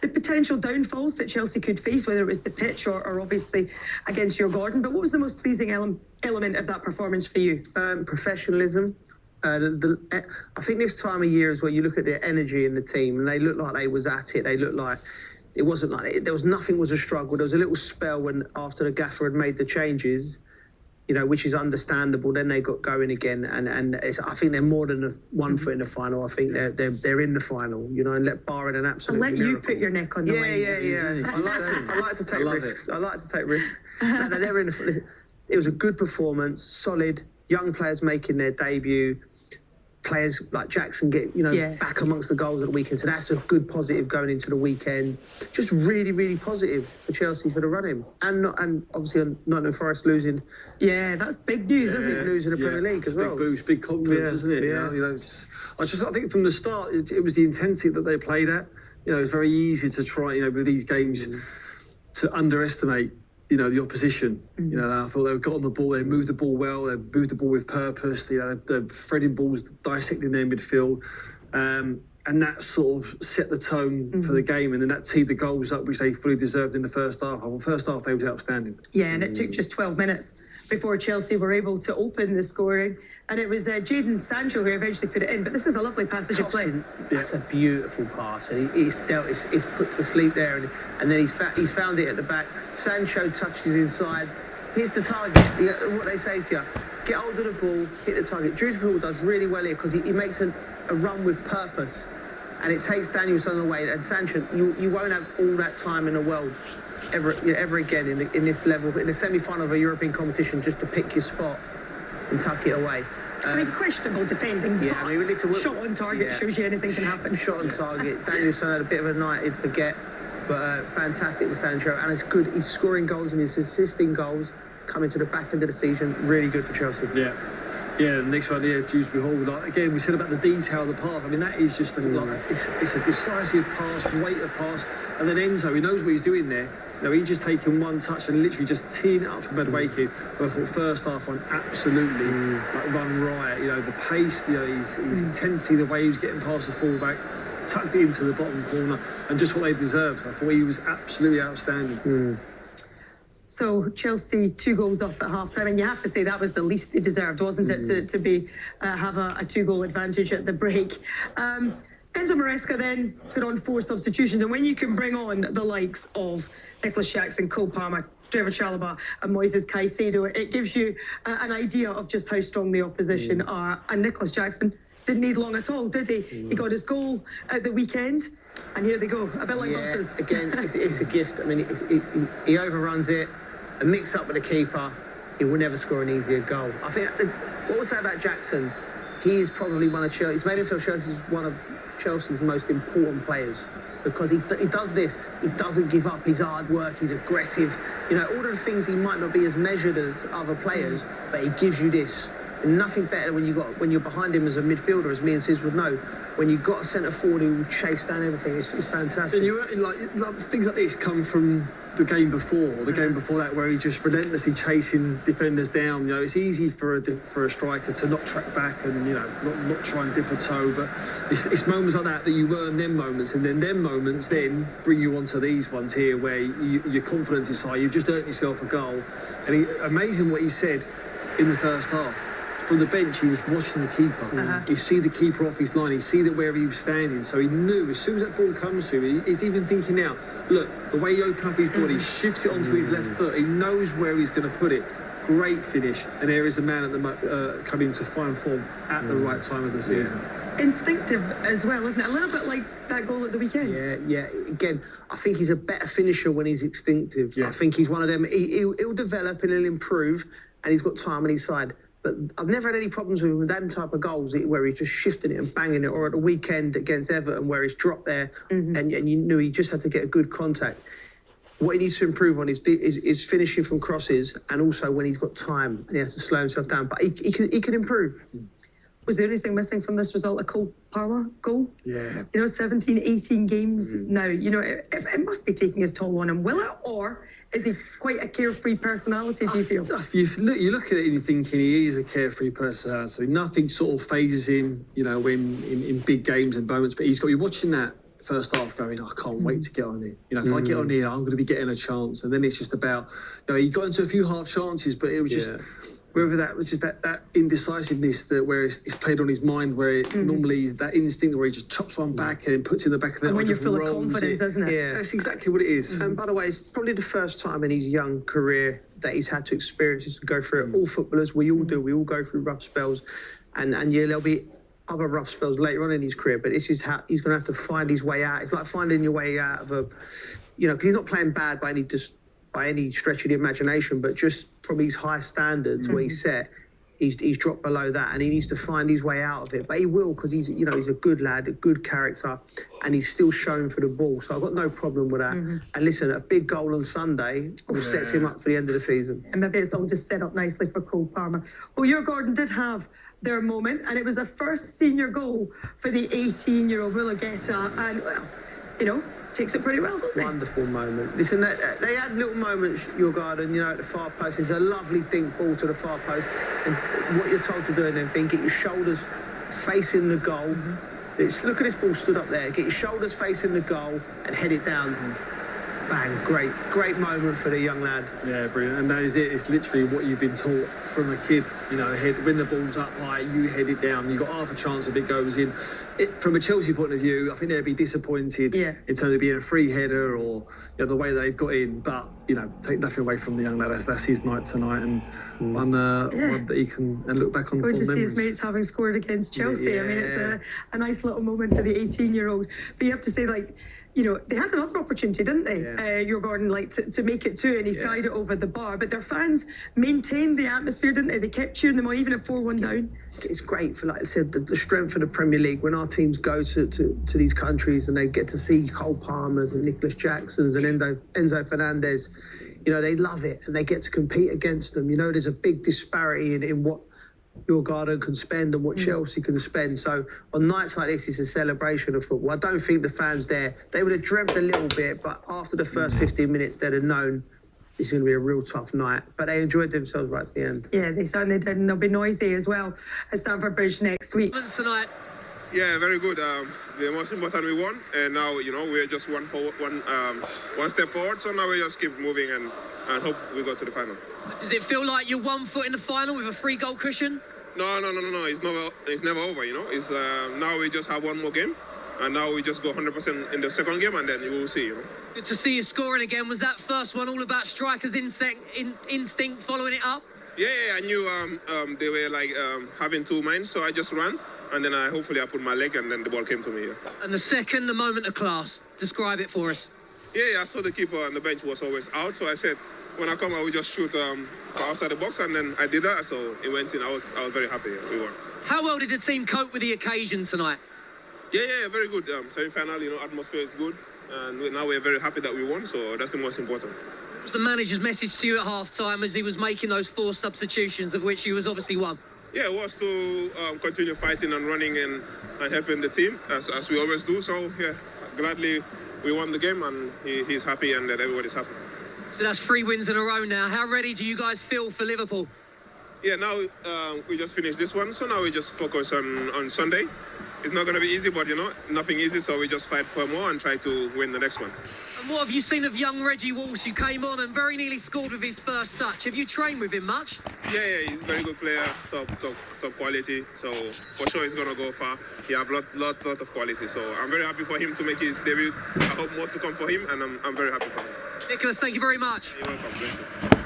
the potential downfalls that Chelsea could face, whether it was the pitch or obviously against Djurgarden. But what was the most pleasing element of that performance for you? Professionalism. I think this time of year is where you look at the energy in the team, and they looked like they was at it. They looked like it wasn't like there was nothing was a struggle. There was a little spell when after the gaffer had made the changes, which is understandable. Then they got going again, and I think they're more than one foot in the final. I think they're in the final. And barring an absolute I'll let miracle. you put your neck on the line. Yeah. I like to take risks. I like to take risks. No, they're in it was a good performance, solid. Young players making their debut. Players like Jackson get back amongst the goals at the weekend, so that's a good positive going into the weekend. Just really, really positive for Chelsea for the run-in, and obviously Nottingham Forest losing. Yeah, that's big news, isn't it? Big news in the Premier League as well. Big boost, big confidence, isn't it? Yeah. I think from the start it was the intensity that they played at. It's very easy to try, with these games, to underestimate. The opposition. I thought they got on the ball, they moved the ball well, they moved the ball with purpose, they're threading balls, dissecting their midfield, and that sort of set the tone for the game, and then that teed the goals up, which they fully deserved in the first half. Well, first half, they was outstanding. Yeah, and it took just 12 minutes before Chelsea were able to open the scoring, and it was Jadon Sancho who eventually put it in. But this is a lovely passage of play. That's a beautiful pass, and he's put to sleep there, and then he's found it at the back. Sancho touches inside. Here's the target. What they say to you: get hold of the ball, hit the target. Djurgarden does really well here because he makes a run with purpose, and it takes Danielson away. And Sancho, you won't have all that time in the world ever again in this level, in the semi-final of a European competition, just to pick your spot and tuck it away. Questionable defending, but we need to shot on target shows you anything can happen. Shot on target. Danielson had a bit of a night he'd forget, but fantastic with Sancho, and it's good. He's scoring goals and he's assisting goals coming to the back end of the season. Really good for Chelsea. Yeah, the next one here, Dewsbury Hall. We said about the detail of the pass. I mean, that is just it's a decisive pass, weight of pass, and then Enzo, he knows what he's doing there. He's just taken one touch and literally just teeing it up for Madueke. I thought first half one absolutely run riot. The pace, his intensity, the way he was getting past the fullback, tucked it into the bottom corner, and just what they deserved. I thought he was absolutely outstanding. So Chelsea 2 goals up at half-time, and you have to say that was the least they deserved, wasn't it, to be have a 2-goal advantage at the break. Enzo Maresca then put on 4 substitutions, and when you can bring on the likes of Nicolas Jackson, Cole Palmer, Trevor Chalobah and Moises Caicedo, it gives you an idea of just how strong the opposition are. And Nicolas Jackson didn't need long at all, did he? He got his goal at the weekend, and here they go, a bit like buses. Again, it's a gift. I mean, he overruns it, a mix-up with the keeper. He will never score an easier goal. I think, what we'll say about Jackson, he is probably one of Chelsea's, he's made himself one of Chelsea's most important players, because he does this. He doesn't give up. He's hard work. He's aggressive. All of the things he might not be as measured as other players, but he gives you this. And nothing better when you're behind him as a midfielder, as me and Sis would know. When you've got a centre forward who will chase down everything, it's fantastic. And like things like this come from the game before, or the game before that, where he's just relentlessly chasing defenders down. It's easy for a striker to not track back and not try and dip a toe, but it's moments like that you earn them moments, and then them moments then bring you onto these ones here, where your confidence is high. You've just earned yourself a goal, and amazing what he said in the first half. From the bench, he was watching the keeper. He see the keeper off his line. He see that where he was standing. So he knew as soon as that ball comes to him, he's even thinking now, look, the way he opened up his body, shifts it onto his left foot. He knows where he's going to put it. Great finish. And there is a man at the coming into fine form at the right time of the season. Instinctive as well, isn't it? A little bit like that goal at the weekend. Yeah. Again, I think he's a better finisher when he's instinctive. I think he's one of them. He'll develop and he'll improve, and he's got time on his side. But I've never had any problems with that type of goals where he's just shifting it and banging it, or at the weekend against Everton where he's dropped there and you knew he just had to get a good contact. What he needs to improve on is finishing from crosses, and also when he's got time and he has to slow himself down. But he can improve. Was there anything missing from this result, a Cole Palmer goal? Yeah. 17, 18 games now. It must be taking his toll on him, will it? Or is he quite a carefree personality, do you feel? You look at it and you're thinking he is a carefree personality. Nothing sort of phases him, when in big games and moments. But you're watching that first half going, I can't wait to get on it. You know, if I get on here, I'm going to be getting a chance. And then it's just about, you know, he got into a few half chances, but it was just, whether that was just that indecisiveness that where it's played on his mind, where it normally that instinct where he just chops one back and then puts it in the back of the net. And when you're just full of rolls confidence, it. isn't it? Yeah. That's exactly what it is. And by the way, it's probably the first time in his young career that he's had to experience this and go through it. All footballers, we all do. We all go through rough spells. And yeah, there'll be other rough spells later on in his career, but this is how he's going to have to find his way out. It's like finding your way out of a, you know, because he's not playing bad by any stretch of the imagination, but just from his high standards where he's set, he's dropped below that, and he needs to find his way out of it. But he will, because he's a good lad, a good character, and he's still showing for the ball. So I've got no problem with that. And listen, a big goal on Sunday sets him up for the end of the season. And maybe it's all just set up nicely for Cole Palmer. Well, Djurgarden did have their moment, and it was a first senior goal for the 18-year-old Willigetta, and well, you know, takes it pretty well, doesn't he? Wonderful moment. Listen, they had little moments, Djurgarden, you know, at the far post. There's a lovely dink ball to the far post. And what you're told to do in them thing, get your shoulders facing the goal. Look at this ball stood up there. Get your shoulders facing the goal and head it down. Bang, great moment for the young lad. Yeah, brilliant. And that is it. It's literally what you've been taught from a kid. You know, when the ball's up high, you head it down. You've got half a chance if it goes in. From a Chelsea point of view, I think they'd be disappointed in terms of being a free header or the way they've got in. But, you know, take nothing away from the young lad. That's his night tonight, and one that he can look back on Good fond to see his memories. mates having scored against Chelsea. I mean, it's a nice little moment for the 18-year-old. But you have to say, like, you know, they had another opportunity, didn't they? Djurgarden, like, to make it two, and he skied it over the bar. But their fans maintained the atmosphere, didn't they? They kept cheering them on, even at 4-1 down. It's great for, like I said, the strength of the Premier League. When our teams go to these countries and they get to see Cole Palmers and Nicolas Jacksons and Enzo Fernandez, you know, they love it, and they get to compete against them. You know, there's a big disparity in what Djurgarden can spend and what Chelsea can spend. So on nights like this, it's a celebration of football. I don't think the fans there, they would have dreamt a little bit, but after the first 15 minutes, they'd have known it's going to be a real tough night. But they enjoyed themselves right to the end. Yeah, they certainly did, and they'll be noisy as well at Stamford Bridge next week. Tonight. Yeah, very good. The most important, we won, and now, you know, we're just one step forward. So now we just keep moving and hope we go to the final. Does it feel like you're 1 foot in the final with a 3-goal cushion? No. It's never over. You know, it's now we just have one more game, and now we just go 100% in the second game, and then you will see. You know. Good to see you scoring again. Was that first one all about strikers' instinct following it up? Yeah, I knew they were like having two minds, so I just ran, and then hopefully I put my leg, and then the ball came to me. Yeah. And the second, the moment of class. Describe it for us. Yeah, I saw the keeper on the bench was always out, so I said, when I come, I will just shoot outside the box, and then I did that, so it went in. I was very happy. We won. How well did the team cope with the occasion tonight? Yeah, very good. Semi-final, you know, atmosphere is good, and now we're very happy that we won, so that's the most important. What was the manager's message to you at half-time as he was making those 4 substitutions, of which you was obviously one? Yeah, it was to continue fighting and running and helping the team, as we always do. So, yeah, gladly we won the game, and he's happy, and everybody's happy. So that's 3 wins in a row now. How ready do you guys feel for Liverpool? Yeah, now we just finished this one, so now we just focus on Sunday. It's not going to be easy, but, you know, nothing easy, so we just fight for more and try to win the next one. And what have you seen of young Reggie Walsh, who came on and very nearly scored with his first touch? Have you trained with him much? Yeah, he's a very good player, top quality, so for sure he's going to go far. He has lot of quality, so I'm very happy for him to make his debut. I hope more to come for him, and I'm very happy for him. Nicolas, thank you very much. You're welcome. Thank you.